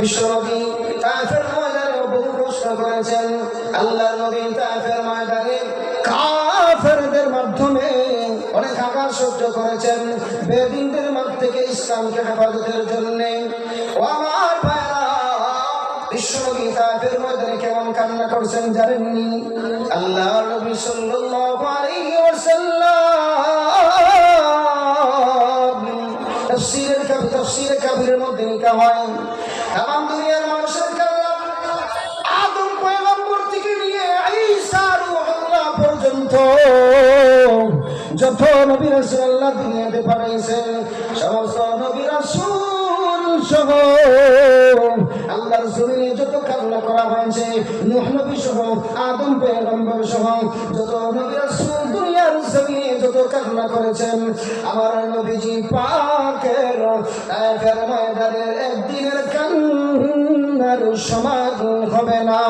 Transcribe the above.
বিশ্বনবী তায়েফের ময়দানে বহু প্রশ্ন করেছেন। আল্লাহর নবী তায়েফের ময়দানে কাফেরদের মাধ্যমে অনেক আঘাত সহ্য করেছেন বেদিনদের মাঝ থেকে ইসলামকে হেফাজতের জন্য। ও আমার ভাইরা, বিশ্বনবী তায়েফের ময়দানে কেমন কান্না করছেন জানেননি? আল্লাহর নবী সাল্লাল্লাহু আলাইহি ওয়াসাল্লাম তাফসীরে কাবীরের মধ্যে লেখা হয় তামাম দুনিয়ার মানুষের কান্না আদম পয়গম্বর থেকে নিয়ে ঈসা রূহুল্লাহ পর্যন্ত যত নবী রাসূল আল্লাহ দুনিয়াতে পাঠাইছেন সমস্ত নবী রাসূল সহ আল্লাহর জমিনে যত কান্না করা হয়েছে, নূহ নবী সহ আদম পয়গম্বর সহ যত নবী রাসূল দুনিয়ার জমিনে যত কান্না করেছেন, আমার নবীজি পাকের তায়েফের ময়দানের একদিনের কান্নার সমান হবে না।